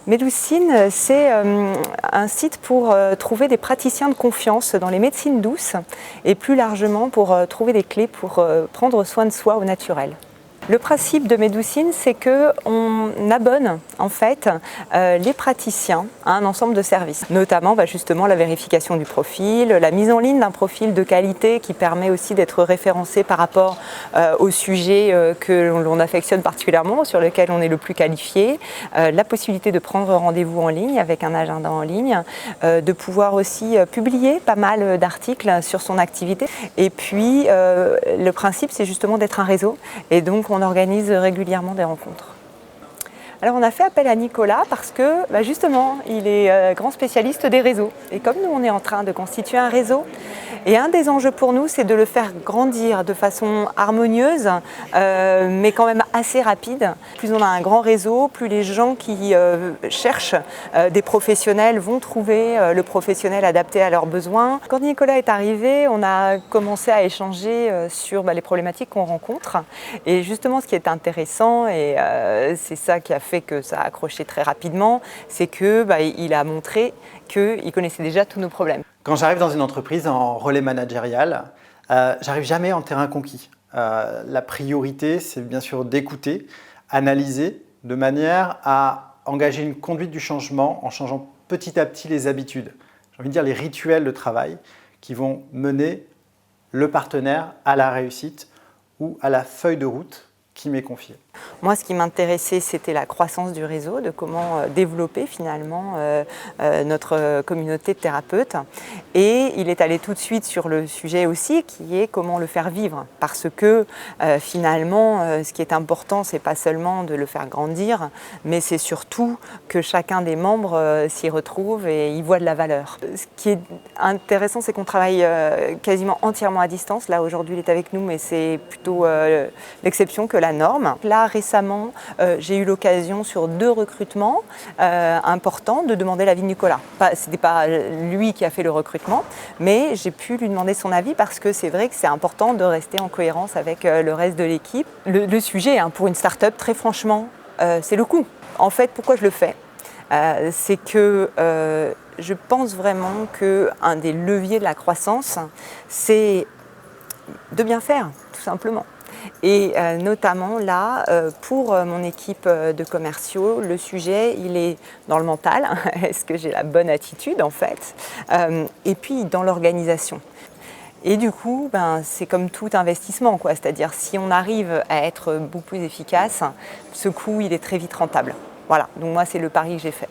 Médoucine, c'est un site pour trouver des praticiens de confiance dans les médecines douces et plus largement pour trouver des clés pour prendre soin de soi au naturel. Le principe de Médoucine, c'est qu'on abonne en fait les praticiens à un ensemble de services, notamment justement la vérification du profil, la mise en ligne d'un profil de qualité qui permet aussi d'être référencé par rapport au sujet que l'on affectionne particulièrement, sur lequel on est le plus qualifié, la possibilité de prendre rendez-vous en ligne avec un agenda en ligne, de pouvoir aussi publier pas mal d'articles sur son activité. Et puis le principe, c'est justement d'être un réseau, et donc on organise régulièrement des rencontres. Alors on a fait appel à Nicolas parce que justement il est grand spécialiste des réseaux, et comme nous on est en train de constituer un réseau, et un des enjeux pour nous c'est de le faire grandir de façon harmonieuse mais quand même assez rapide. Plus on a un grand réseau, plus les gens qui cherchent des professionnels vont trouver le professionnel adapté à leurs besoins. Quand Nicolas est arrivé, on a commencé à échanger sur les problématiques qu'on rencontre, et justement ce qui est intéressant, et c'est ça qui a fait que ça a accroché très rapidement, c'est qu'il a montré qu'il connaissait déjà tous nos problèmes. Quand j'arrive dans une entreprise en relais managérial, j'arrive jamais en terrain conquis. La priorité, c'est bien sûr d'écouter, analyser, de manière à engager une conduite du changement en changeant petit à petit les habitudes. J'ai envie de dire les rituels de travail qui vont mener le partenaire à la réussite ou à la feuille de route qui m'est confiée. Moi, ce qui m'intéressait, c'était la croissance du réseau, de comment développer finalement notre communauté de thérapeutes. Et il est allé tout de suite sur le sujet aussi, qui est comment le faire vivre. Parce que finalement, ce qui est important, c'est pas seulement de le faire grandir, mais c'est surtout que chacun des membres s'y retrouve et y voit de la valeur. Ce qui est intéressant, c'est qu'on travaille quasiment entièrement à distance. Là, aujourd'hui, il est avec nous, mais c'est plutôt l'exception que la norme. Là, récemment, j'ai eu l'occasion sur 2 recrutements importants de demander l'avis de Nicolas. Ce n'était pas lui qui a fait le recrutement, mais j'ai pu lui demander son avis parce que c'est vrai que c'est important de rester en cohérence avec le reste de l'équipe. Le sujet, pour une start-up, très franchement, c'est le coût. En fait, pourquoi je le fais ? C'est que je pense vraiment qu'un des leviers de la croissance, c'est de bien faire, tout simplement. Et notamment là, pour mon équipe de commerciaux, le sujet, il est dans le mental. Est-ce que j'ai la bonne attitude en fait ? Et puis dans l'organisation. Et du coup, c'est comme tout investissement, quoi. C'est-à-dire si on arrive à être beaucoup plus efficace, ce coût, il est très vite rentable. Voilà, donc moi, c'est le pari que j'ai fait.